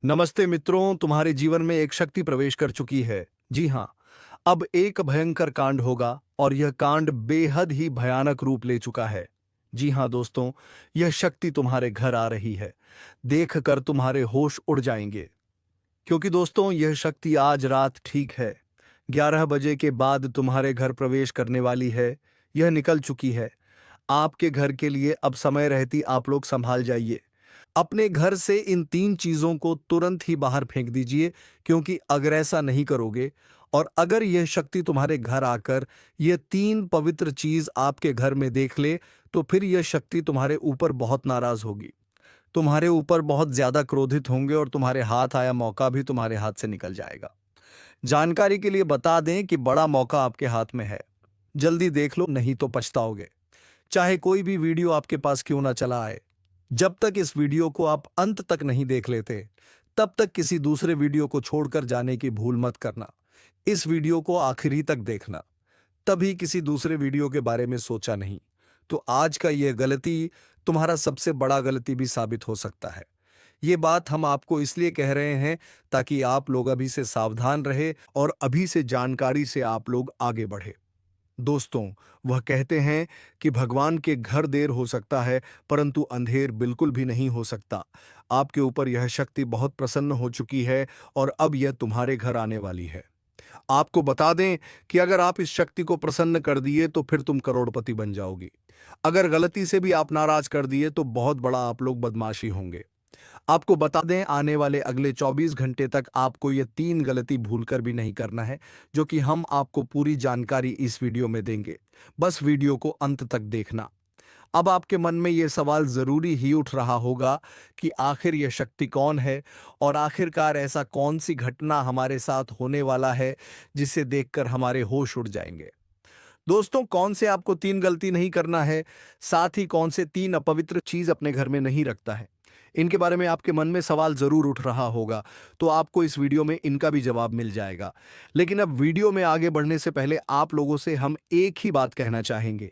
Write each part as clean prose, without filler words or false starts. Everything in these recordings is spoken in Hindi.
नमस्ते मित्रों, तुम्हारे जीवन में एक शक्ति प्रवेश कर चुकी है। जी हाँ, अब एक भयंकर कांड होगा और यह कांड बेहद ही भयानक रूप ले चुका है। जी हाँ दोस्तों, यह शक्ति तुम्हारे घर आ रही है। देखकर तुम्हारे होश उड़ जाएंगे। क्योंकि दोस्तों, यह शक्ति आज रात ठीक है 11 बजे के बाद तुम्हारे घर प्रवेश करने वाली है। यह निकल चुकी है। आपके घर के लिए अब समय रहती आप लोग संभाल जाइए। अपने घर से इन 3 चीज़ों को तुरंत ही बाहर फेंक दीजिए, क्योंकि अगर ऐसा नहीं करोगे और अगर यह शक्ति तुम्हारे घर आकर ये 3 पवित्र चीज़ आपके घर में देख ले, तो फिर यह शक्ति तुम्हारे ऊपर बहुत नाराज़ होगी। तुम्हारे ऊपर बहुत ज़्यादा क्रोधित होंगे और तुम्हारे हाथ आया मौका भी तुम्हारे हाथ से निकल जाएगा। जानकारी के लिए बता दें कि बड़ा मौका आपके हाथ में है। जल्दी देख लो, नहीं तो पछताओगे। चाहे कोई भी वीडियो आपके पास क्यों ना चला आए, जब तक इस वीडियो को आप अंत तक नहीं देख लेते, तब तक किसी दूसरे वीडियो को छोड़कर जाने की भूल मत करना। इस वीडियो को आखिरी तक देखना, तभी किसी दूसरे वीडियो के बारे में सोचा नहीं। तो आज का यह गलती तुम्हारा सबसे बड़ा गलती भी साबित हो सकता है। ये बात हम आपको इसलिए कह रहे हैं ताकि आप लोग अभी से सावधान रहे और अभी से जानकारी से आप लोग आगे बढ़े। दोस्तों, वह कहते हैं कि भगवान के घर देर हो सकता है, परंतु अंधेर बिल्कुल भी नहीं हो सकता। आपके ऊपर यह शक्ति बहुत प्रसन्न हो चुकी है और अब यह तुम्हारे घर आने वाली है। आपको बता दें कि अगर आप इस शक्ति को प्रसन्न कर दिए तो फिर तुम करोड़पति बन जाओगी। अगर गलती से भी आप नाराज कर दिए तो बहुत बड़ा आप लोग बदमाशी होंगे। आपको बता दें, आने वाले अगले 24 घंटे तक आपको ये 3 गलती भूलकर भी नहीं करना है, जो कि हम आपको पूरी जानकारी इस वीडियो में देंगे। बस वीडियो को अंत तक देखना। अब आपके मन में ये सवाल जरूरी ही उठ रहा होगा कि आखिर यह शक्ति कौन है और आखिरकार ऐसा कौन सी घटना हमारे साथ होने वाला है जिसे देखकर हमारे होश उड़ जाएंगे। दोस्तों, कौन से आपको 3 गलती नहीं करना है, साथ ही कौन से 3 अपवित्र चीज अपने घर में नहीं रखता है, इनके बारे में आपके मन में सवाल जरूर उठ रहा होगा। तो आपको इस वीडियो में इनका भी जवाब मिल जाएगा। लेकिन अब वीडियो में आगे बढ़ने से पहले आप लोगों से हम एक ही बात कहना चाहेंगे।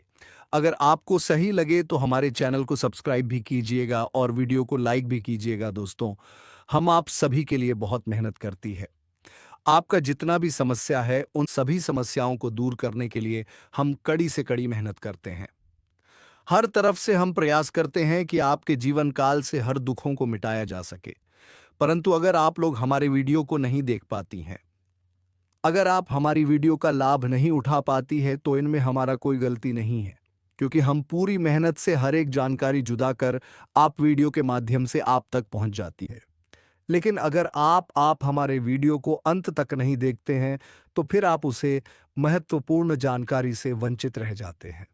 अगर आपको सही लगे तो हमारे चैनल को सब्सक्राइब भी कीजिएगा और वीडियो को लाइक भी कीजिएगा। दोस्तों, हम आप सभी के लिए बहुत मेहनत करती है। आपका जितना भी समस्या है, उन सभी समस्याओं को दूर करने के लिए हम कड़ी से कड़ी मेहनत करते हैं। हर तरफ से हम प्रयास करते हैं कि आपके जीवन काल से हर दुखों को मिटाया जा सके। परंतु अगर आप लोग हमारे वीडियो को नहीं देख पाती हैं, अगर आप हमारी वीडियो का लाभ नहीं उठा पाती है, तो इनमें हमारा कोई गलती नहीं है, क्योंकि हम पूरी मेहनत से हर एक जानकारी जुदा कर आप वीडियो के माध्यम से आप तक पहुंच जाती है। लेकिन अगर आप हमारे वीडियो को अंत तक नहीं देखते हैं, तो फिर आप उसे महत्वपूर्ण जानकारी से वंचित रह जाते हैं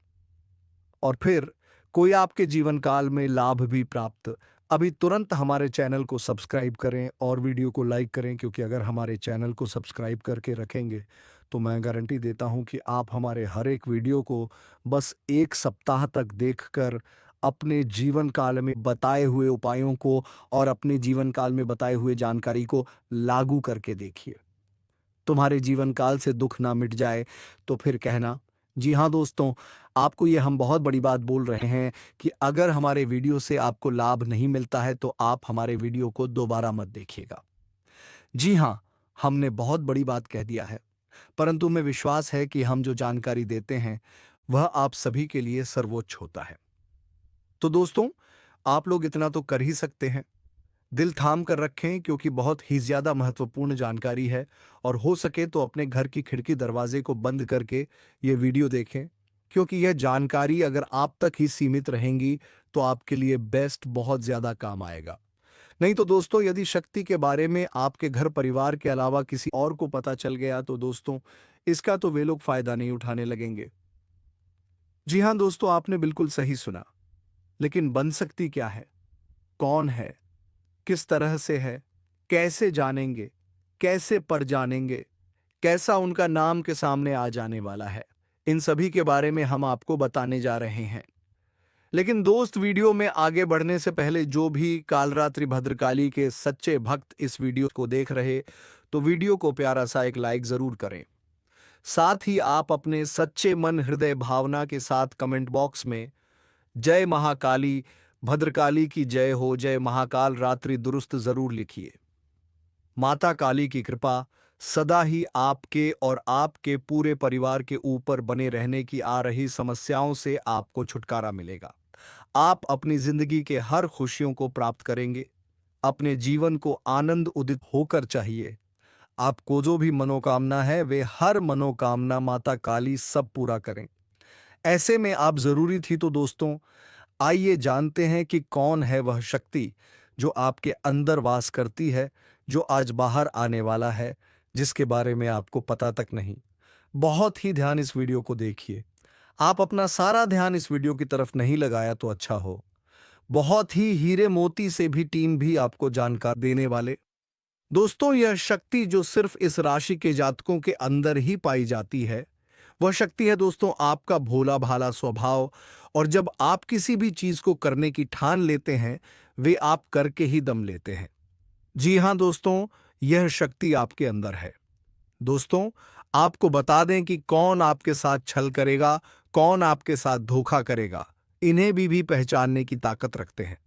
और फिर कोई आपके जीवन काल में लाभ भी प्राप्त। अभी तुरंत हमारे चैनल को सब्सक्राइब करें और वीडियो को लाइक करें, क्योंकि अगर हमारे चैनल को सब्सक्राइब करके रखेंगे तो मैं गारंटी देता हूं कि आप हमारे हर एक वीडियो को बस 1 सप्ताह तक देखकर अपने जीवन काल में बताए हुए उपायों को और अपने जीवन काल में बताए हुए जानकारी को लागू करके देखिए। तुम्हारे जीवन काल से दुख ना मिट जाए तो फिर कहना। जी हाँ दोस्तों, आपको ये हम बहुत बड़ी बात बोल रहे हैं कि अगर हमारे वीडियो से आपको लाभ नहीं मिलता है तो आप हमारे वीडियो को दोबारा मत देखिएगा। जी हाँ, हमने बहुत बड़ी बात कह दिया है, परंतु हमें विश्वास है कि हम जो जानकारी देते हैं वह आप सभी के लिए सर्वोच्च होता है। तो दोस्तों, आप लोग इतना तो कर ही सकते हैं। दिल थाम कर रखें, क्योंकि बहुत ही ज्यादा महत्वपूर्ण जानकारी है और हो सके तो अपने घर की खिड़की दरवाजे को बंद करके ये वीडियो देखें, क्योंकि यह जानकारी अगर आप तक ही सीमित रहेंगी तो आपके लिए बेस्ट बहुत ज्यादा काम आएगा। नहीं तो दोस्तों, यदि शक्ति के बारे में आपके घर परिवार के अलावा किसी और को पता चल गया तो दोस्तों, इसका तो वे लोग फायदा नहीं उठाने लगेंगे। जी हाँ दोस्तों, आपने बिल्कुल सही सुना। लेकिन बन सकती क्या है, कौन है, किस तरह से है, कैसे जानेंगे, कैसे पर जानेंगे, कैसा उनका नाम के सामने आ जाने वाला है, इन सभी के बारे में हम आपको बताने जा रहे हैं। लेकिन दोस्त, वीडियो में आगे बढ़ने से पहले जो भी कालरात्रि भद्रकाली के सच्चे भक्त इस वीडियो को देख रहे, तो वीडियो को प्यारा सा एक लाइक जरूर करें। साथ ही आप अपने सच्चे मन हृदय भावना के साथ कमेंट बॉक्स में जय महाकाली, भद्रकाली की जय हो, जय महाकाल रात्रि दुरुस्त जरूर लिखिए। माता काली की कृपा सदा ही आपके और आपके पूरे परिवार के ऊपर बने रहने की आ रही समस्याओं से आपको छुटकारा मिलेगा। आप अपनी जिंदगी के हर खुशियों को प्राप्त करेंगे। अपने जीवन को आनंद उदित होकर चाहिए। आपको जो भी मनोकामना है वे हर मनोकामना माता काली सब पूरा करें। ऐसे में आप जरूरी थी तो दोस्तों, आइए जानते हैं कि कौन है वह शक्ति जो आपके अंदर वास करती है, जो आज बाहर आने वाला है, जिसके बारे में आपको पता तक नहीं। बहुत ही ध्यान इस वीडियो को देखिए। आप अपना सारा ध्यान इस वीडियो की तरफ नहीं लगाया तो अच्छा हो। बहुत ही हीरे मोती से भी टीम भी आपको जानकार देने वाले। दोस्तों, यह शक्ति जो सिर्फ इस राशि के जातकों के अंदर ही पाई जाती है, वह शक्ति है दोस्तों आपका भोला भाला स्वभाव। और जब आप किसी भी चीज को करने की ठान लेते हैं, वे आप करके ही दम लेते हैं। जी हां दोस्तों, यह शक्ति आपके अंदर है। दोस्तों, आपको बता दें कि कौन आपके साथ छल करेगा, कौन आपके साथ धोखा करेगा, इन्हें भी पहचानने की ताकत रखते हैं।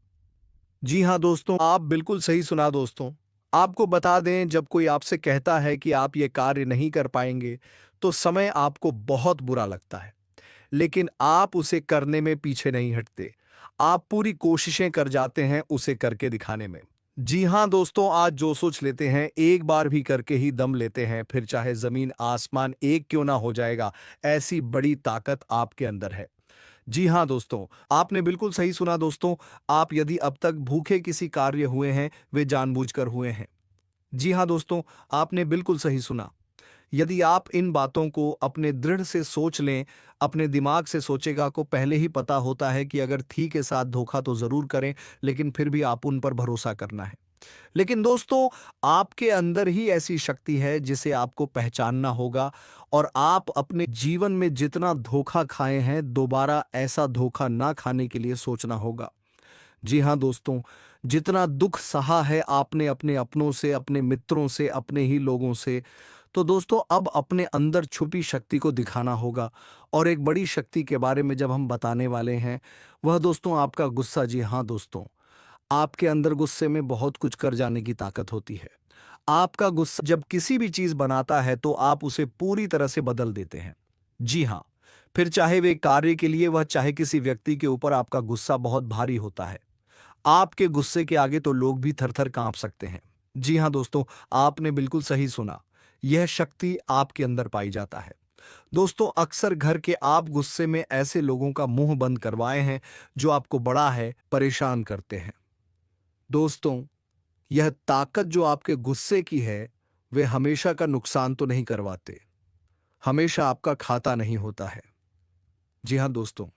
जी हां दोस्तों, आप बिल्कुल सही सुना दोस्तों। आपको बता दें, जब कोई आपसे कहता है कि आप ये कार्य नहीं कर पाएंगे, तो समय आपको बहुत बुरा लगता है, लेकिन आप उसे करने में पीछे नहीं हटते। आप पूरी कोशिशें कर जाते हैं उसे करके दिखाने में। जी हां दोस्तों, आज जो सोच लेते हैं एक बार भी करके ही दम लेते हैं, फिर चाहे जमीन आसमान एक क्यों ना हो जाएगा, ऐसी बड़ी ताकत आपके अंदर है। जी हाँ दोस्तों, आपने बिल्कुल सही सुना दोस्तों। आप यदि अब तक भूखे किसी कार्य हुए हैं, वे जानबूझकर हुए हैं। जी हाँ दोस्तों, आपने बिल्कुल सही सुना। यदि आप इन बातों को अपने दृढ़ से सोच लें, अपने दिमाग से सोचेगा को पहले ही पता होता है कि अगर थी के साथ धोखा तो जरूर करें, लेकिन फिर भी आप उन पर भरोसा करना है। लेकिन दोस्तों, आपके अंदर ही ऐसी शक्ति है जिसे आपको पहचानना होगा, और आप अपने जीवन में जितना धोखा खाए हैं, दोबारा ऐसा धोखा ना खाने के लिए सोचना होगा। जी हाँ दोस्तों, जितना दुख सहा है आपने अपने अपनों से, अपने मित्रों से, अपने ही लोगों से, तो दोस्तों अब अपने अंदर छुपी शक्ति को दिखाना होगा। और एक बड़ी शक्ति के बारे में जब हम बताने वाले हैं, वह दोस्तों आपका गुस्सा। जी हाँ दोस्तों, आपके अंदर गुस्से में बहुत कुछ कर जाने की ताकत होती है। आपका गुस्सा जब किसी भी चीज बनाता है तो आप उसे पूरी तरह से बदल देते हैं। जी हाँ, फिर चाहे वे कार्य के लिए, वह चाहे किसी व्यक्ति के ऊपर, आपका गुस्सा बहुत भारी होता है। आपके गुस्से के आगे तो लोग भी थर थर कांप सकते हैं। जी हाँ दोस्तों, आपने बिल्कुल सही सुना। यह शक्ति आपके अंदर पाई जाता है। दोस्तों, अक्सर घर के आप गुस्से में ऐसे लोगों का मुंह बंद करवाए हैं जो आपको बड़ा है परेशान करते हैं। दोस्तों, यह ताकत जो आपके गुस्से की है, वे हमेशा का नुकसान तो नहीं करवाते, हमेशा आपका खाता नहीं होता है। जी हाँ दोस्तों,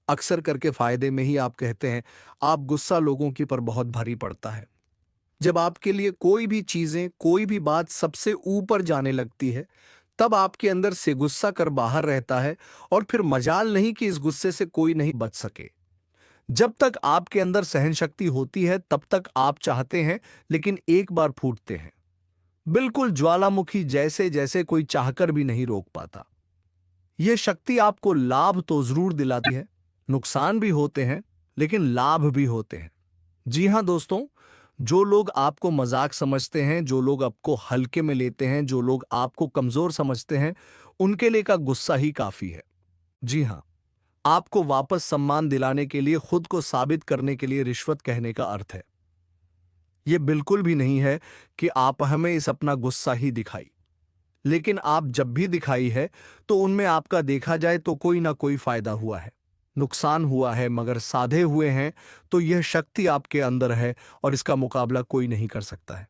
अक्सर करके फायदे में ही आप कहते हैं, आप गुस्सा लोगों की पर बहुत भारी पड़ता है। जब आपके लिए कोई भी चीजें, कोई भी बात सबसे ऊपर जाने लगती है, तब आपके अंदर से गुस्सा कर बाहर रहता है, और फिर मजाल नहीं कि इस गुस्से से कोई नहीं बच सके। जब तक आपके अंदर सहन शक्ति होती है, तब तक आप चाहते हैं, लेकिन एक बार फूटते हैं। बिल्कुल ज्वालामुखी जैसे, जैसे कोई चाहकर भी नहीं रोक पाता। यह शक्ति आपको लाभ तो जरूर दिलाती है, नुकसान भी होते हैं, लेकिन लाभ भी होते हैं। जी हां दोस्तों, जो लोग आपको मजाक समझते हैं, जो लोग आपको हल्के में लेते हैं, जो लोग आपको कमजोर समझते हैं, उनके लिए का गुस्सा ही काफी है। जी हां, आपको वापस सम्मान दिलाने के लिए, खुद को साबित करने के लिए रिश्वत कहने का अर्थ है। यह बिल्कुल भी नहीं है कि आप हमें इस अपना गुस्सा ही दिखाई, लेकिन आप जब भी दिखाई है तो उनमें आपका देखा जाए तो कोई ना कोई फायदा हुआ है, नुकसान हुआ है, मगर साधे हुए हैं। तो यह शक्ति आपके अंदर है और इसका मुकाबला कोई नहीं कर सकता है।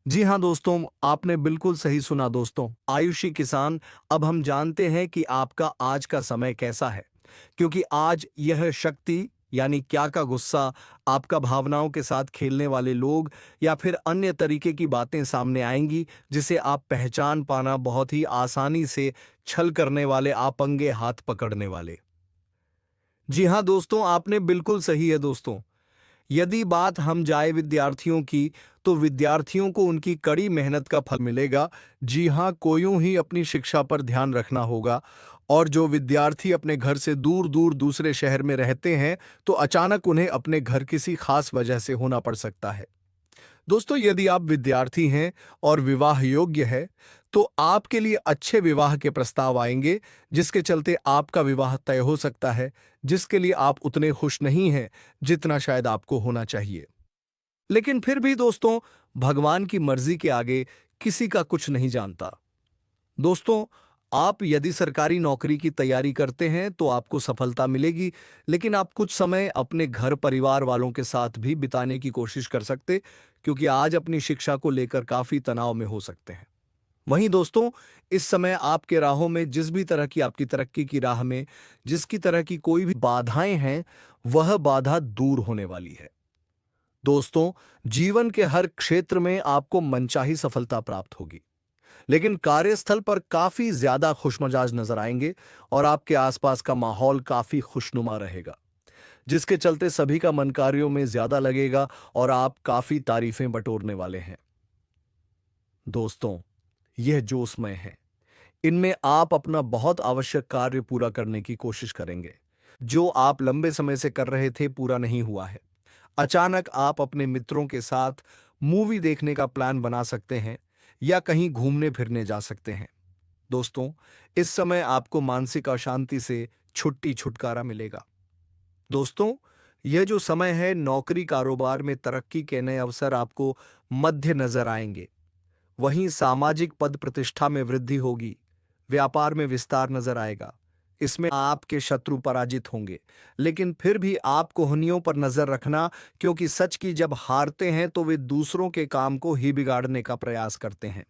जी हां दोस्तों, आपने बिल्कुल सही सुना दोस्तों। आयुषी किसान, अब हम जानते हैं कि आपका आज का समय कैसा है, क्योंकि आज यह शक्ति यानी क्या का गुस्सा, आपका भावनाओं के साथ खेलने वाले लोग या फिर अन्य तरीके की बातें सामने आएंगी, जिसे आप पहचान पाना बहुत ही आसानी से, छल करने वाले, आपंगे हाथ पकड़ने वाले। जी हां दोस्तों, आपने बिल्कुल सही है दोस्तों। यदि बात हम जाए विद्यार्थियों की, तो विद्यार्थियों को उनकी कड़ी मेहनत का फल मिलेगा। जी हां, को यूं ही अपनी शिक्षा पर ध्यान रखना होगा। और जो विद्यार्थी अपने घर से दूर दूर दूसरे शहर में रहते हैं, तो अचानक उन्हें अपने घर किसी खास वजह से होना पड़ सकता है। दोस्तों, यदि आप विद्यार्थी हैं और विवाह योग्य है, तो आपके लिए अच्छे विवाह के प्रस्ताव आएंगे, जिसके चलते आपका विवाह तय हो सकता है, जिसके लिए आप उतने खुश नहीं हैं जितना शायद आपको होना चाहिए। लेकिन फिर भी दोस्तों, भगवान की मर्जी के आगे किसी का कुछ नहीं जानता। दोस्तों, आप यदि सरकारी नौकरी की तैयारी करते हैं तो आपको सफलता मिलेगी, लेकिन आप कुछ समय अपने घर परिवार वालों के साथ भी बिताने की कोशिश कर सकते, क्योंकि आज अपनी शिक्षा को लेकर काफी तनाव में हो सकते हैं। वहीं दोस्तों, इस समय आपके राहों में जिस भी तरह की आपकी तरक्की की राह में जिसकी तरह की कोई भी बाधाएं हैं, वह बाधा दूर होने वाली है। दोस्तों, जीवन के हर क्षेत्र में आपको मनचाही सफलता प्राप्त होगी, लेकिन कार्यस्थल पर काफी ज्यादा खुशमिजाज नजर आएंगे और आपके आसपास का माहौल काफी खुशनुमा रहेगा, जिसके चलते सभी का मन कार्यों में ज्यादा लगेगा और आप काफी तारीफें बटोरने वाले हैं। दोस्तों, यह जो समय है, इनमें आप अपना बहुत आवश्यक कार्य पूरा करने की कोशिश करेंगे। जो आप लंबे समय से कर रहे थे, पूरा नहीं हुआ है। अचानक आप अपने मित्रों के साथ मूवी देखने का प्लान बना सकते हैं या कहीं घूमने फिरने जा सकते हैं। दोस्तों, इस समय आपको मानसिक अशांति से छुटकारा मिलेगा। दोस्तों, यह जो समय है, नौकरी कारोबार में तरक्की के नए अवसर आपको मध्य नजर आएंगे। वहीं सामाजिक पद प्रतिष्ठा में वृद्धि होगी, व्यापार में विस्तार नजर आएगा। इसमें आपके शत्रु पराजित होंगे, लेकिन फिर भी आपको कोहनियों पर नजर रखना, क्योंकि सच की जब हारते हैं तो वे दूसरों के काम को ही बिगाड़ने का प्रयास करते हैं।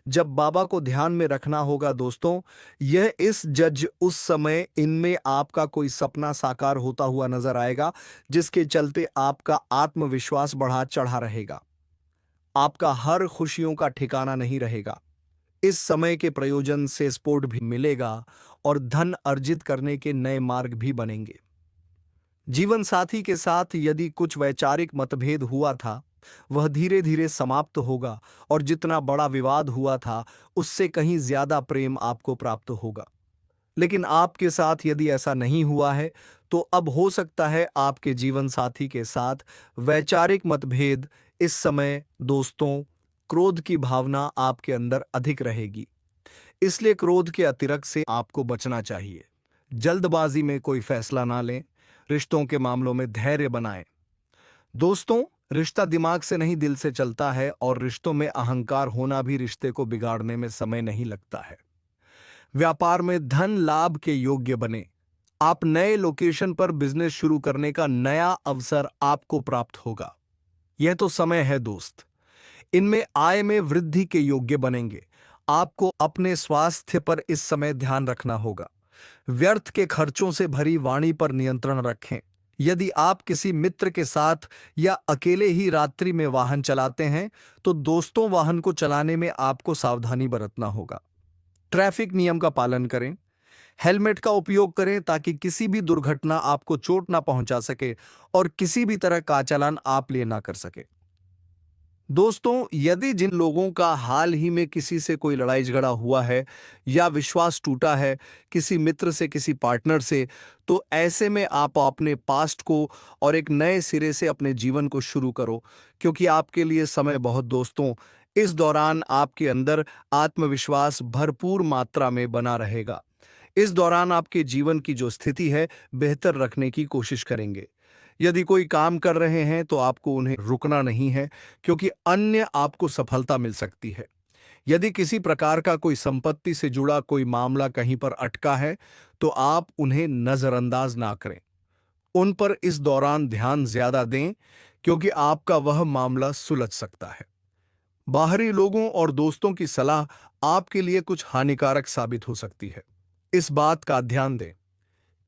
जब बाबा को ध्यान में रखना होगा दोस्तों, यह इस जज उस समय इनमें आपका कोई सपना साकार होता हुआ नजर आएगा, जिसके चलते आपका आत्मविश्वास बढ़ा चढ़ा रहेगा। आपका हर खुशियों का ठिकाना नहीं रहेगा। इस समय के प्रयोजन से सपोर्ट भी मिलेगा और धन अर्जित करने के नए मार्ग भी बनेंगे। जीवन साथी के साथ यदि कुछ वैचारिक मतभेद हुआ था, वह धीरे धीरे समाप्त होगा और जितना बड़ा विवाद हुआ था, उससे कहीं ज्यादा प्रेम आपको प्राप्त होगा। लेकिन आपके साथ यदि ऐसा नहीं हुआ है, तो अब हो सकता है आपके जीवन साथी के साथ वैचारिक मतभेद। इस समय दोस्तों, क्रोध की भावना आपके अंदर अधिक रहेगी, इसलिए क्रोध के अतिरेक से आपको बचना चाहिए। जल्दबाजी में कोई फैसला ना लें, रिश्तों के मामलों में धैर्य बनाएं। दोस्तों, रिश्ता दिमाग से नहीं दिल से चलता है और रिश्तों में अहंकार होना भी रिश्ते को बिगाड़ने में समय नहीं लगता है। व्यापार में धन लाभ के योग्य बने। आप नए लोकेशन पर बिजनेस शुरू करने का नया अवसर आपको प्राप्त होगा। यह तो समय है दोस्त, इनमें आय में वृद्धि के योग्य बनेंगे। आपको अपने स्वास्थ्य पर इस समय ध्यान रखना होगा। व्यर्थ के खर्चों से भरी वाणी पर नियंत्रण रखें। यदि आप किसी मित्र के साथ या अकेले ही रात्रि में वाहन चलाते हैं, तो दोस्तों, वाहन को चलाने में आपको सावधानी बरतना होगा। ट्रैफिक नियम का पालन करें। हेलमेट का उपयोग करें ताकि किसी भी दुर्घटना आपको चोट ना पहुंचा सके और किसी भी तरह का चालान आप ले ना कर सके। दोस्तों, यदि जिन लोगों का हाल ही में किसी से कोई लड़ाई झगड़ा हुआ है या विश्वास टूटा है किसी मित्र से, किसी पार्टनर से, तो ऐसे में आप अपने पास्ट को और एक नए सिरे से अपने जीवन को शुरू करो, क्योंकि आपके लिए समय बहुत दोस्तों, इस दौरान आपके अंदर आत्मविश्वास भरपूर मात्रा में बना रहेगा। इस दौरान आपके जीवन की जो स्थिति है, बेहतर रखने की कोशिश करेंगे। यदि कोई काम कर रहे हैं तो आपको उन्हें रुकना नहीं है, क्योंकि अन्य आपको सफलता मिल सकती है। यदि किसी प्रकार का कोई संपत्ति से जुड़ा कोई मामला कहीं पर अटका है, तो आप उन्हें नजरअंदाज ना करें। उन पर इस दौरान ध्यान ज्यादा दें, क्योंकि आपका वह मामला सुलझ सकता है। बाहरी लोगों और दोस्तों की सलाह आपके लिए कुछ हानिकारक साबित हो सकती है, इस बात का ध्यान दें।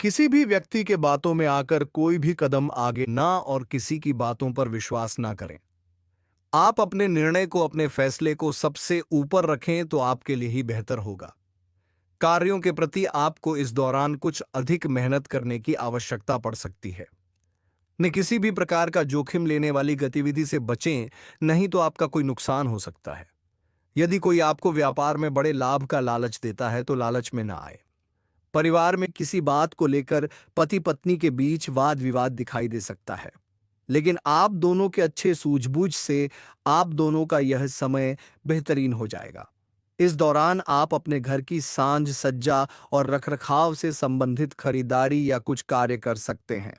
किसी भी व्यक्ति के बातों में आकर कोई भी कदम आगे ना और किसी की बातों पर विश्वास ना करें। आप अपने निर्णय को, अपने फैसले को सबसे ऊपर रखें तो आपके लिए ही बेहतर होगा। कार्यों के प्रति आपको इस दौरान कुछ अधिक मेहनत करने की आवश्यकता पड़ सकती है। न किसी भी प्रकार का जोखिम लेने वाली गतिविधि से बचें, नहीं तो आपका कोई नुकसान हो सकता है। यदि कोई आपको व्यापार में बड़े लाभ का लालच देता है तो लालच में ना आए। परिवार में किसी बात को लेकर पति पत्नी के बीच वाद विवाद दिखाई दे सकता है, लेकिन आप दोनों के अच्छे सूझबूझ से आप दोनों का यह समय बेहतरीन हो जाएगा। इस दौरान आप अपने घर की सांज सज्जा और रखरखाव से संबंधित खरीदारी या कुछ कार्य कर सकते हैं।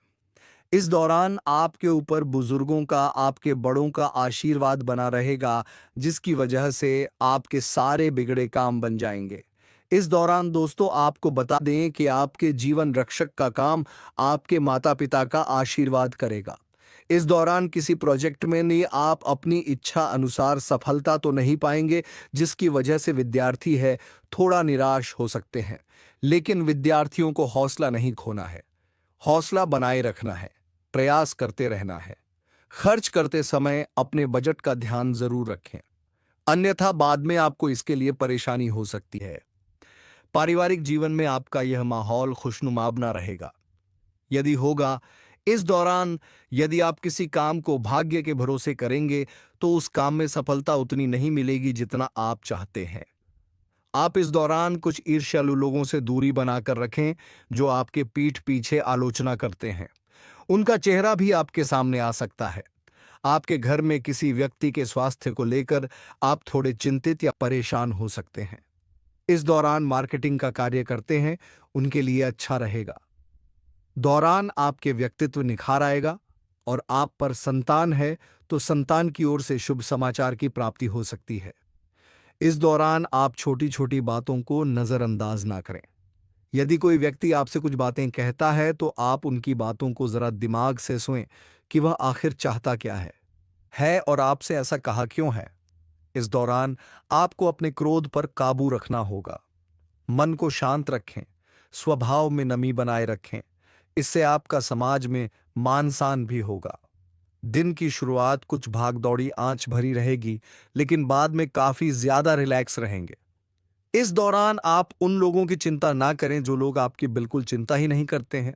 इस दौरान आपके ऊपर बुजुर्गों का, आपके बड़ों का आशीर्वाद बना रहेगा, जिसकी वजह से आपके सारे बिगड़े काम बन जाएंगे। इस दौरान दोस्तों आपको बता दें कि आपके जीवन रक्षक का काम आपके माता पिता का आशीर्वाद करेगा। इस दौरान किसी प्रोजेक्ट में नहीं आप अपनी इच्छा अनुसार सफलता तो नहीं पाएंगे, जिसकी वजह से विद्यार्थी है थोड़ा निराश हो सकते हैं। लेकिन विद्यार्थियों को हौसला नहीं खोना है, हौसला बनाए रखना है, प्रयास करते रहना है। खर्च करते समय अपने बजट का ध्यान जरूर रखें, अन्यथा बाद में आपको इसके लिए परेशानी हो सकती है। पारिवारिक जीवन में आपका यह माहौल खुशनुमा बना रहेगा। यदि होगा, इस दौरान यदि आप किसी काम को भाग्य के भरोसे करेंगे तो उस काम में सफलता उतनी नहीं मिलेगी जितना आप चाहते हैं। आप इस दौरान कुछ ईर्ष्यालु लोगों से दूरी बनाकर रखें जो आपके पीठ पीछे आलोचना करते हैं। उनका चेहरा भी आपके सामने आ सकता है। आपके घर में किसी व्यक्ति के स्वास्थ्य को लेकर आप थोड़े चिंतित या परेशान हो सकते हैं। इस दौरान मार्केटिंग का कार्य करते हैं, उनके लिए अच्छा रहेगा। दौरान आपके व्यक्तित्व निखार आएगा और आप पर संतान है तो संतान की ओर से शुभ समाचार की प्राप्ति हो सकती है। इस दौरान आप छोटी छोटी बातों को नजरअंदाज ना करें। यदि कोई व्यक्ति आपसे कुछ बातें कहता है तो आप उनकी बातों को जरा दिमाग से सुनें कि वह आखिर चाहता क्या है और आपसे ऐसा कहा क्यों है। इस दौरान आपको अपने क्रोध पर काबू रखना होगा। मन को शांत रखें, स्वभाव में नमी बनाए रखें, इससे आपका समाज में मान सम्मान भी होगा। दिन की शुरुआत कुछ भागदौड़ी आंच भरी रहेगी, लेकिन बाद में काफी ज्यादा रिलैक्स रहेंगे। इस दौरान आप उन लोगों की चिंता ना करें जो लोग आपकी बिल्कुल चिंता ही नहीं करते हैं।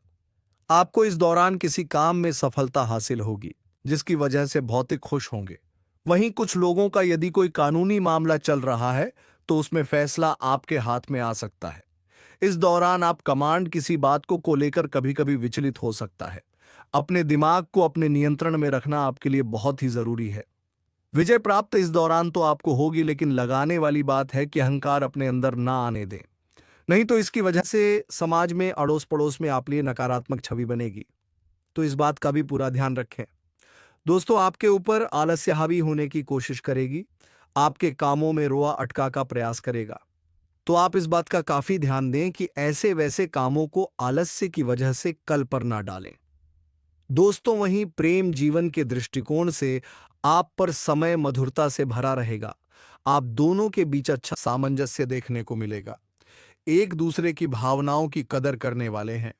आपको इस दौरान किसी काम में सफलता हासिल होगी, जिसकी वजह से भौतिक खुश होंगे। वहीं कुछ लोगों का यदि कोई कानूनी मामला चल रहा है तो उसमें फैसला आपके हाथ में आ सकता है। इस दौरान आप कमांड किसी बात को लेकर कभी कभी विचलित हो सकता है। अपने दिमाग को अपने नियंत्रण में रखना आपके लिए बहुत ही जरूरी है। विजय प्राप्त इस दौरान तो आपको होगी, लेकिन लगाने वाली बात है कि अहंकार अपने अंदर ना आने दें, नहीं तो इसकी वजह से समाज में अड़ोस पड़ोस में आप लिए नकारात्मक छवि बनेगी। तो इस बात का भी पूरा ध्यान रखें। दोस्तों आपके ऊपर आलस्य हावी होने की कोशिश करेगी, आपके कामों में रोआ अटका का प्रयास करेगा। तो आप इस बात का काफी ध्यान दें कि ऐसे वैसे कामों को आलस्य की वजह से कल पर ना डालें। दोस्तों वहीं प्रेम जीवन के दृष्टिकोण से आप पर समय मधुरता से भरा रहेगा। आप दोनों के बीच अच्छा सामंजस्य देखने को मिलेगा। एक दूसरे की भावनाओं की कदर करने वाले हैं।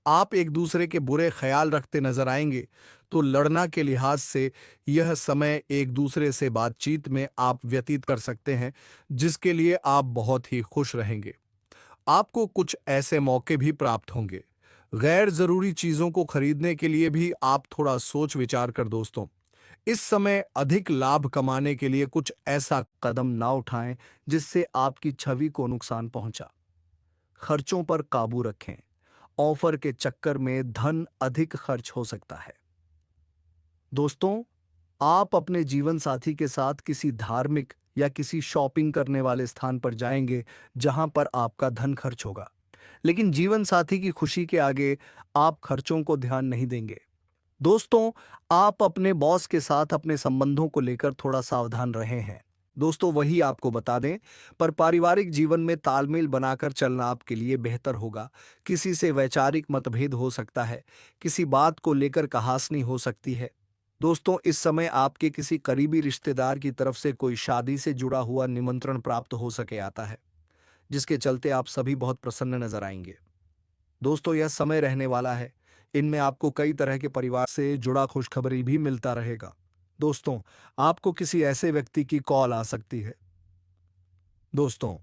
आप एक दूसरे के बुरे ख्याल रखते नजर आएंगे, तो लड़ना के लिहाज से यह समय एक दूसरे से बातचीत में आप व्यतीत कर सकते हैं, जिसके लिए आप बहुत ही खुश रहेंगे। आपको कुछ ऐसे मौके भी प्राप्त होंगे। गैर जरूरी चीजों को खरीदने के लिए भी आप थोड़ा सोच विचार कर दोस्तों। इस समय अधिक लाभ कमाने के लिए कुछ ऐसा कदम ना उठाएं जिससे आपकी छवि को नुकसान पहुंचा। खर्चों पर काबू रखें। ऑफर के चक्कर में धन अधिक खर्च हो सकता है। दोस्तों आप अपने जीवन साथी के साथ किसी धार्मिक या किसी शॉपिंग करने वाले स्थान पर जाएंगे जहां पर आपका धन खर्च होगा, लेकिन जीवन साथी की खुशी के आगे आप खर्चों को ध्यान नहीं देंगे। दोस्तों आप अपने बॉस के साथ अपने संबंधों को लेकर थोड़ा सावधान रहे हैं। दोस्तों वही आपको बता दें, पर पारिवारिक जीवन में तालमेल बनाकर चलना आपके लिए बेहतर होगा। किसी से वैचारिक मतभेद हो सकता है, किसी बात को लेकर कहासुनी हो सकती है। दोस्तों इस समय आपके किसी करीबी रिश्तेदार की तरफ से कोई शादी से जुड़ा हुआ निमंत्रण प्राप्त हो सके आता है, जिसके चलते आप सभी बहुत प्रसन्न नजर आएंगे। दोस्तों यह समय रहने वाला है, इनमें आपको कई तरह के परिवार से जुड़ा खुशखबरी भी मिलता रहेगा। दोस्तों आपको किसी ऐसे व्यक्ति की कॉल आ सकती है। दोस्तों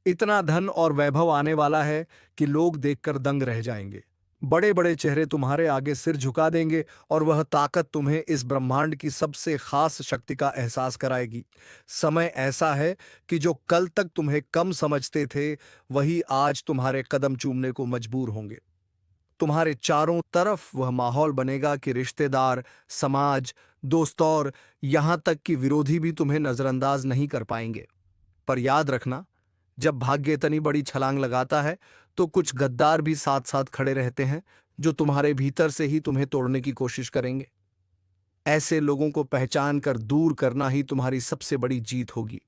इतना धन और वैभव आने वाला है कि लोग देखकर दंग रह जाएंगे। बड़े बड़े चेहरे तुम्हारे आगे सिर झुका देंगे और वह ताकत तुम्हें इस ब्रह्मांड की सबसे खास शक्ति का एहसास कराएगी। समय ऐसा है कि जो कल तक तुम्हें कम समझते थे, वही आज तुम्हारे कदम चूमने को मजबूर होंगे। तुम्हारे चारों तरफ वह माहौल बनेगा कि रिश्तेदार, समाज, दोस्त और यहां तक कि विरोधी भी तुम्हें नजरअंदाज नहीं कर पाएंगे। पर याद रखना, जब भाग्य इतनी बड़ी छलांग लगाता है तो कुछ गद्दार भी साथ साथ खड़े रहते हैं, जो तुम्हारे भीतर से ही तुम्हें तोड़ने की कोशिश करेंगे। ऐसे लोगों को पहचान कर दूर करना ही तुम्हारी सबसे बड़ी जीत होगी।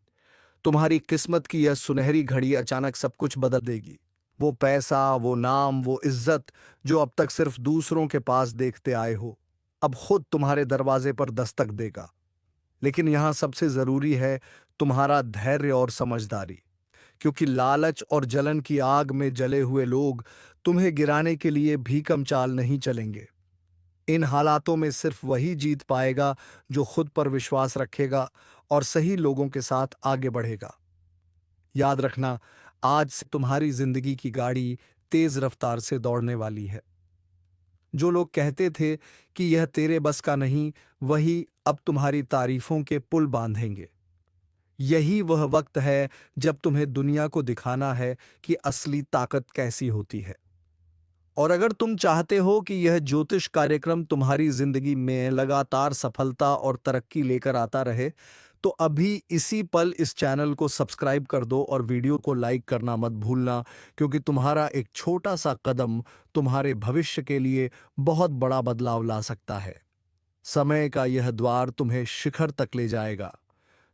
तुम्हारी किस्मत की यह सुनहरी घड़ी अचानक सब कुछ बदल देगी। वो पैसा, वो नाम, वो इज्जत जो अब तक सिर्फ दूसरों के पास देखते आए हो, अब खुद तुम्हारे दरवाजे पर दस्तक देगा। लेकिन यहां सबसे जरूरी है तुम्हारा धैर्य और समझदारी, क्योंकि लालच और जलन की आग में जले हुए लोग तुम्हें गिराने के लिए भी कम चाल नहीं चलेंगे। इन हालातों में सिर्फ वही जीत पाएगा जो खुद पर विश्वास रखेगा और सही लोगों के साथ आगे बढ़ेगा। याद रखना, आज से तुम्हारी जिंदगी की गाड़ी तेज रफ्तार से दौड़ने वाली है। जो लोग कहते थे कि यह तेरे बस का नहीं, वही अब तुम्हारी तारीफों के पुल बांधेंगे। यही वह वक्त है जब तुम्हें दुनिया को दिखाना है कि असली ताकत कैसी होती है। और अगर तुम चाहते हो कि यह ज्योतिष कार्यक्रम तुम्हारी जिंदगी में लगातार सफलता और तरक्की लेकर आता रहे, तो अभी इसी पल इस चैनल को सब्सक्राइब कर दो और वीडियो को लाइक करना मत भूलना, क्योंकि तुम्हारा एक छोटा सा कदम तुम्हारे भविष्य के लिए बहुत बड़ा बदलाव ला सकता है। समय का यह द्वार तुम्हें शिखर तक ले जाएगा।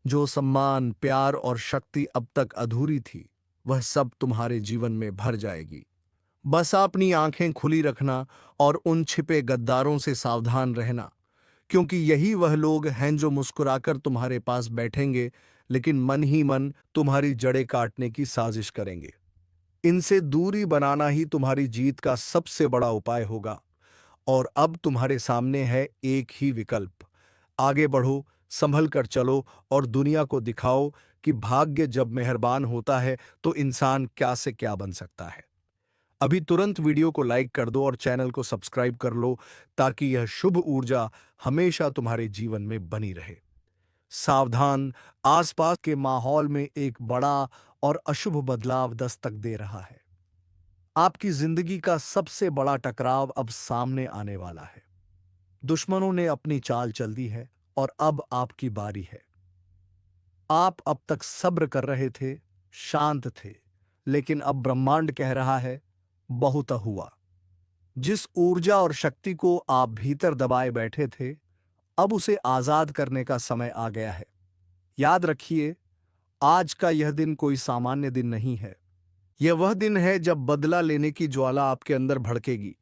जो सम्मान, प्यार और शक्ति अब तक अधूरी थी, वह सब तुम्हारे जीवन में भर जाएगी। बस अपनी आंखें खुली रखना और उन छिपे गद्दारों से सावधान रहना, क्योंकि यही वह लोग हैं जो मुस्कुराकर तुम्हारे पास बैठेंगे, लेकिन मन ही मन तुम्हारी जड़ें काटने की साजिश करेंगे। इनसे दूरी बनाना ही तुम्हारी जीत का सबसे बड़ा उपाय होगा। और अब तुम्हारे सामने है एक ही विकल्प। आगे बढ़ो, संभल कर चलो और दुनिया को दिखाओ कि भाग्य जब मेहरबान होता है तो इंसान क्या से क्या बन सकता है। अभी तुरंत वीडियो को लाइक कर दो और चैनल को सब्सक्राइब कर लो, ताकि यह शुभ ऊर्जा हमेशा तुम्हारे जीवन में बनी रहे। सावधान, आसपास के माहौल में एक बड़ा और अशुभ बदलाव दस्तक दे रहा है। आपकी जिंदगी का सबसे बड़ा टकराव अब सामने आने वाला है। दुश्मनों ने अपनी चाल चल दी है और अब आपकी बारी है। आप अब तक सब्र कर रहे थे, शांत थे, लेकिन अब ब्रह्मांड कह रहा है, बहुत हुआ। जिस ऊर्जा और शक्ति को आप भीतर दबाए बैठे थे, अब उसे आजाद करने का समय आ गया है। याद रखिए, आज का यह दिन कोई सामान्य दिन नहीं है। यह वह दिन है जब बदला लेने की ज्वाला आपके अंदर भड़केगी।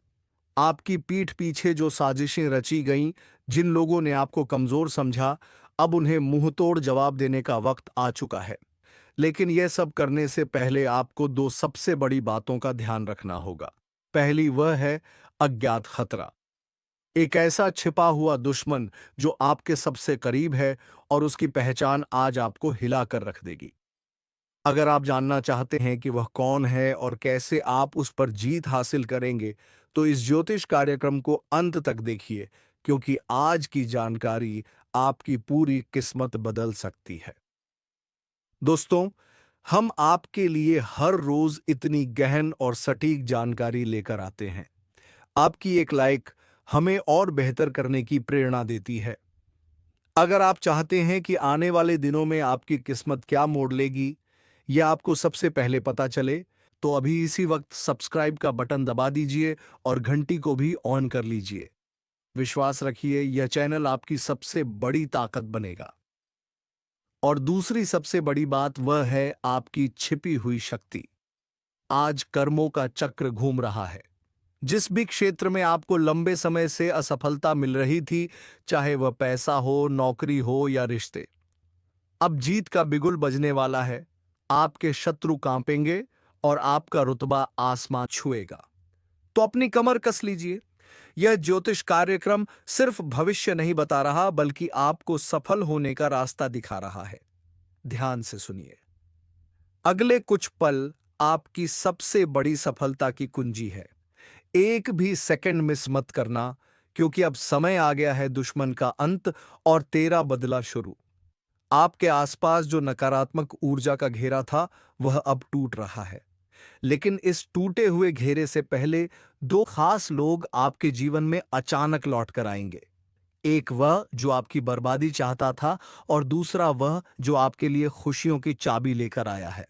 आपकी पीठ पीछे जो साजिशें रची गईं, जिन लोगों ने आपको कमजोर समझा, अब उन्हें मुंहतोड़ जवाब देने का वक्त आ चुका है। लेकिन यह सब करने से पहले आपको दो सबसे बड़ी बातों का ध्यान रखना होगा। पहली वह है अज्ञात खतरा। एक ऐसा छिपा हुआ दुश्मन जो आपके सबसे करीब है और उसकी पहचान आज आपको हिला कर रख देगी। अगर आप जानना चाहते हैं कि वह कौन है और कैसे आप उस पर जीत हासिल करेंगे, तो इस ज्योतिष कार्यक्रम को अंत तक देखिए, क्योंकि आज की जानकारी आपकी पूरी किस्मत बदल सकती है। दोस्तों, हम आपके लिए हर रोज इतनी गहन और सटीक जानकारी लेकर आते हैं। आपकी एक लाइक हमें और बेहतर करने की प्रेरणा देती है। अगर आप चाहते हैं कि आने वाले दिनों में आपकी किस्मत क्या मोड़ लेगी, यह आपको सबसे पहले पता चले, तो अभी इसी वक्त सब्सक्राइब का बटन दबा दीजिए और घंटी को भी ऑन कर लीजिए। विश्वास रखिए, यह चैनल आपकी सबसे बड़ी ताकत बनेगा। और दूसरी सबसे बड़ी बात वह है आपकी छिपी हुई शक्ति। आज कर्मों का चक्र घूम रहा है। जिस भी क्षेत्र में आपको लंबे समय से असफलता मिल रही थी, चाहे वह पैसा हो, नौकरी हो या रिश्ते, अब जीत का बिगुल बजने वाला है। आपके शत्रु कांपेंगे और आपका रुतबा आसमान छुएगा। तो अपनी कमर कस लीजिए। यह ज्योतिष कार्यक्रम सिर्फ भविष्य नहीं बता रहा, बल्कि आपको सफल होने का रास्ता दिखा रहा है। ध्यान से सुनिए। अगले कुछ पल आपकी सबसे बड़ी सफलता की कुंजी है। एक भी सेकंड मिस मत करना, क्योंकि अब समय आ गया है दुश्मन का अंत और तेरा बदला शुरू। आपके आसपास जो नकारात्मक ऊर्जा का घेरा था, वह अब टूट रहा है। लेकिन इस टूटे हुए घेरे से पहले दो खास लोग आपके जीवन में अचानक लौट कर आएंगे। एक वह जो आपकी बर्बादी चाहता था और दूसरा वह जो आपके लिए खुशियों की चाबी लेकर आया है।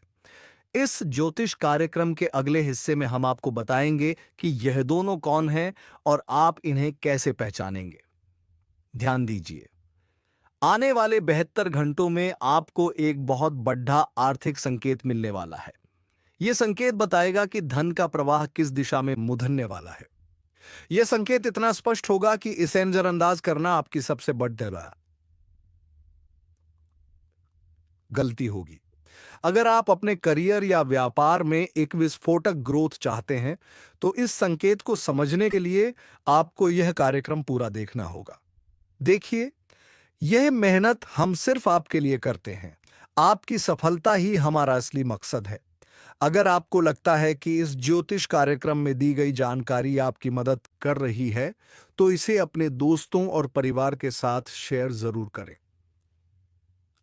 इस ज्योतिष कार्यक्रम के अगले हिस्से में हम आपको बताएंगे कि यह दोनों कौन हैं और आप इन्हें कैसे पहचानेंगे। ध्यान दीजिए, आने वाले 72 घंटों में आपको एक बहुत बड़ा आर्थिक संकेत मिलने वाला है। यह संकेत बताएगा कि धन का प्रवाह किस दिशा में मुधरने वाला है। यह संकेत इतना स्पष्ट होगा कि इसे नजरअंदाज करना आपकी सबसे बड़ी गलती होगी। अगर आप अपने करियर या व्यापार में एक विस्फोटक ग्रोथ चाहते हैं, तो इस संकेत को समझने के लिए आपको यह कार्यक्रम पूरा देखना होगा। देखिए, यह मेहनत हम सिर्फ आपके लिए करते हैं। आपकी सफलता ही हमारा असली मकसद है। अगर आपको लगता है कि इस ज्योतिष कार्यक्रम में दी गई जानकारी आपकी मदद कर रही है, तो इसे अपने दोस्तों और परिवार के साथ शेयर जरूर करें।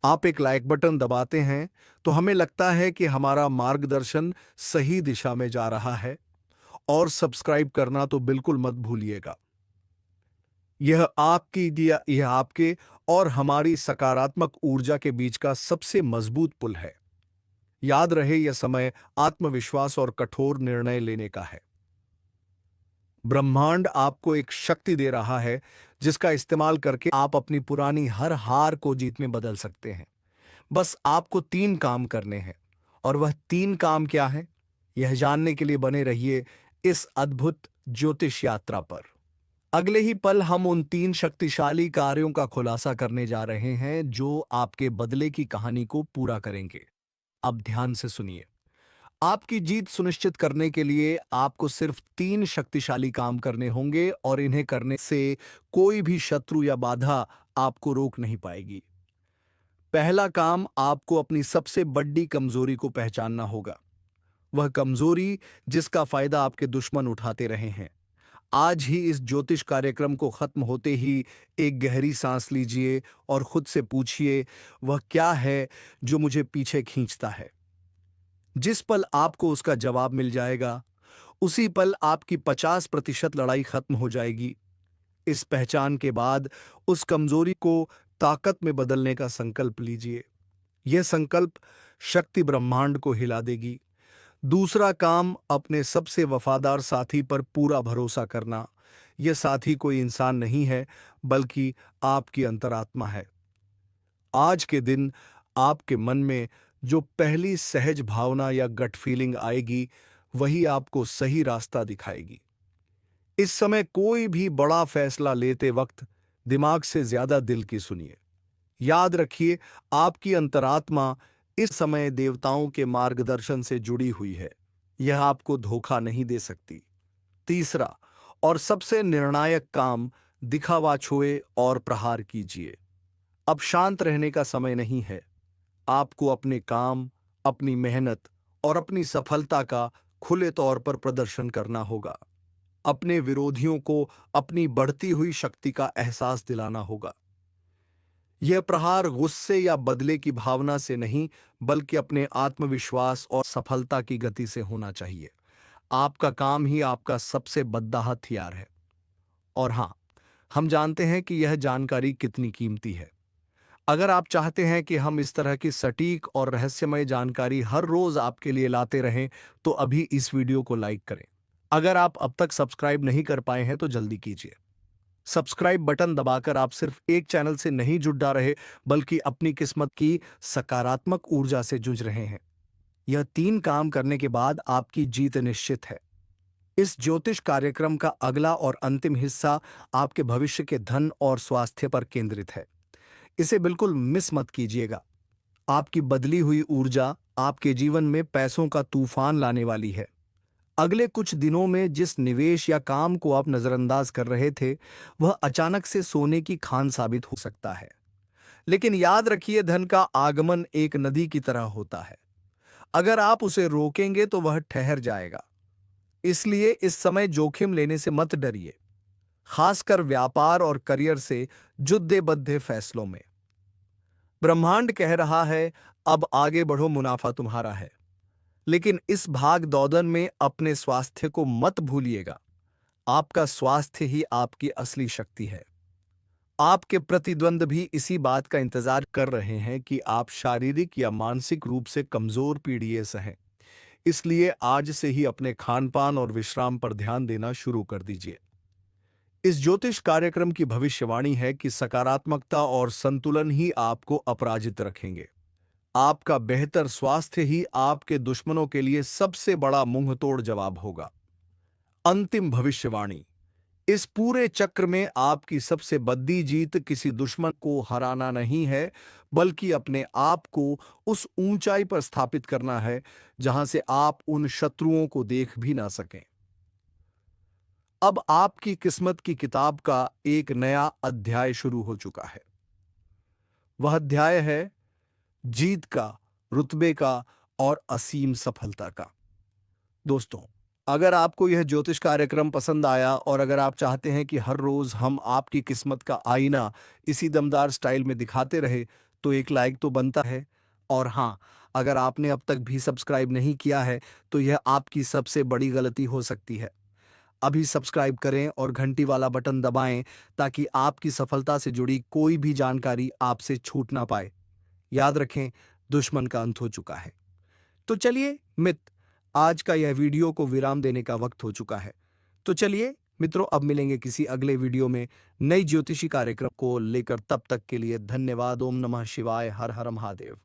आप एक लाइक बटन दबाते हैं तो हमें लगता है कि हमारा मार्गदर्शन सही दिशा में जा रहा है, और सब्सक्राइब करना तो बिल्कुल मत भूलिएगा। यह आपके और हमारी सकारात्मक ऊर्जा के बीच का सबसे मजबूत पुल है। याद रहे, यह समय आत्मविश्वास और कठोर निर्णय लेने का है। ब्रह्मांड आपको एक शक्ति दे रहा है जिसका इस्तेमाल करके आप अपनी पुरानी हर हार को जीत में बदल सकते हैं। बस आपको 3 काम करने हैं, और वह 3 काम क्या हैं, यह जानने के लिए बने रहिए इस अद्भुत ज्योतिष यात्रा पर। अगले ही पल हम उन 3 शक्तिशाली कार्यों का खुलासा करने जा रहे हैं जो आपके बदले की कहानी को पूरा करेंगे। अब ध्यान से सुनिए। आपकी जीत सुनिश्चित करने के लिए आपको सिर्फ 3 शक्तिशाली काम करने होंगे, और इन्हें करने से कोई भी शत्रु या बाधा आपको रोक नहीं पाएगी। पहला काम, आपको अपनी सबसे बड़ी कमजोरी को पहचानना होगा। वह कमजोरी जिसका फायदा आपके दुश्मन उठाते रहे हैं। आज ही इस ज्योतिष कार्यक्रम को खत्म होते ही एक गहरी सांस लीजिए और खुद से पूछिए, वह क्या है जो मुझे पीछे खींचता है। जिस पल आपको उसका जवाब मिल जाएगा, उसी पल आपकी 50% लड़ाई खत्म हो जाएगी। इस पहचान के बाद उस कमजोरी को ताकत में बदलने का संकल्प लीजिए। यह संकल्प शक्ति ब्रह्मांड को हिला देगी। दूसरा काम, अपने सबसे वफादार साथी पर पूरा भरोसा करना। यह साथी कोई इंसान नहीं है, बल्कि आपकी अंतरात्मा है। आज के दिन आपके मन में जो पहली सहज भावना या गट फीलिंग आएगी, वही आपको सही रास्ता दिखाएगी। इस समय कोई भी बड़ा फैसला लेते वक्त दिमाग से ज्यादा दिल की सुनिए। याद रखिए, आपकी अंतरात्मा इस समय देवताओं के मार्गदर्शन से जुड़ी हुई है। यह आपको धोखा नहीं दे सकती। तीसरा और सबसे निर्णायक काम, दिखावा छोड़े और प्रहार कीजिए। अब शांत रहने का समय नहीं है। आपको अपने काम, अपनी मेहनत और अपनी सफलता का खुले तौर पर प्रदर्शन करना होगा। अपने विरोधियों को अपनी बढ़ती हुई शक्ति का एहसास दिलाना होगा। यह प्रहार गुस्से या बदले की भावना से नहीं, बल्कि अपने आत्मविश्वास और सफलता की गति से होना चाहिए। आपका काम ही आपका सबसे बड़ा हथियार है। और हां, हम जानते हैं कि यह जानकारी कितनी कीमती है। अगर आप चाहते हैं कि हम इस तरह की सटीक और रहस्यमय जानकारी हर रोज आपके लिए लाते रहें, तो अभी इस वीडियो को लाइक करें। अगर आप अब तक सब्सक्राइब नहीं कर पाए हैं तो जल्दी कीजिए। सब्सक्राइब बटन दबाकर आप सिर्फ एक चैनल से नहीं जुड़ा रहे, बल्कि अपनी किस्मत की सकारात्मक ऊर्जा से जुझ रहे हैं। यह 3 काम करने के बाद आपकी जीत निश्चित है। इस ज्योतिष कार्यक्रम का अगला और अंतिम हिस्सा आपके भविष्य के धन और स्वास्थ्य पर केंद्रित है। इसे बिल्कुल मिस मत कीजिएगा। आपकी बदली हुई ऊर्जा आपके जीवन में पैसों का तूफान लाने वाली है। अगले कुछ दिनों में जिस निवेश या काम को आप नजरअंदाज कर रहे थे, वह अचानक से सोने की खान साबित हो सकता है। लेकिन याद रखिए, धन का आगमन एक नदी की तरह होता है। अगर आप उसे रोकेंगे तो वह ठहर जाएगा। इसलिए इस समय जोखिम लेने से मत डरिए, खासकर व्यापार और करियर से जुड़े बद्धे फैसलों में। ब्रह्मांड कह रहा है, अब आगे बढ़ो, मुनाफा तुम्हारा है। लेकिन इस भाग दौड़न में अपने स्वास्थ्य को मत भूलिएगा। आपका स्वास्थ्य ही आपकी असली शक्ति है। आपके प्रतिद्वंद भी इसी बात का इंतजार कर रहे हैं कि आप शारीरिक या मानसिक रूप से कमजोर पीढ़िए से हैं। इसलिए आज से ही अपने खान-पान और विश्राम पर ध्यान देना शुरू कर दीजिए। इस ज्योतिष कार्यक्रम की भविष्यवाणी है कि सकारात्मकता और संतुलन ही आपको अपराजित रखेंगे। आपका बेहतर स्वास्थ्य ही आपके दुश्मनों के लिए सबसे बड़ा मुंहतोड़ जवाब होगा। अंतिम भविष्यवाणी। इस पूरे चक्र में आपकी सबसे बड़ी जीत किसी दुश्मन को हराना नहीं है, बल्कि अपने आप को उस ऊंचाई पर स्थापित करना है जहां से आप उन शत्रुओं को देख भी ना सकें। अब आपकी किस्मत की किताब का एक नया अध्याय शुरू हो चुका है। वह अध्याय है जीत का, रुतबे का और असीम सफलता का। दोस्तों, अगर आपको यह ज्योतिष कार्यक्रम पसंद आया और अगर आप चाहते हैं कि हर रोज हम आपकी किस्मत का आईना इसी दमदार स्टाइल में दिखाते रहे, तो एक लाइक तो बनता है। और हाँ, अगर आपने अब तक भी सब्सक्राइब नहीं किया है, तो यह आपकी सबसे बड़ी गलती हो सकती है। अभी सब्सक्राइब करें और घंटी वाला बटन दबाएं ताकि आपकी सफलता से जुड़ी कोई भी जानकारी आपसे छूट ना पाए। याद रखें, दुश्मन का अंत हो चुका है। तो चलिए मित्र, आज का यह वीडियो को विराम देने का वक्त हो चुका है। तो चलिए मित्रों, अब मिलेंगे किसी अगले वीडियो में नई ज्योतिषी कार्यक्रम को लेकर। तब तक के लिए धन्यवाद। ओम नमः शिवाय। हर हर महादेव।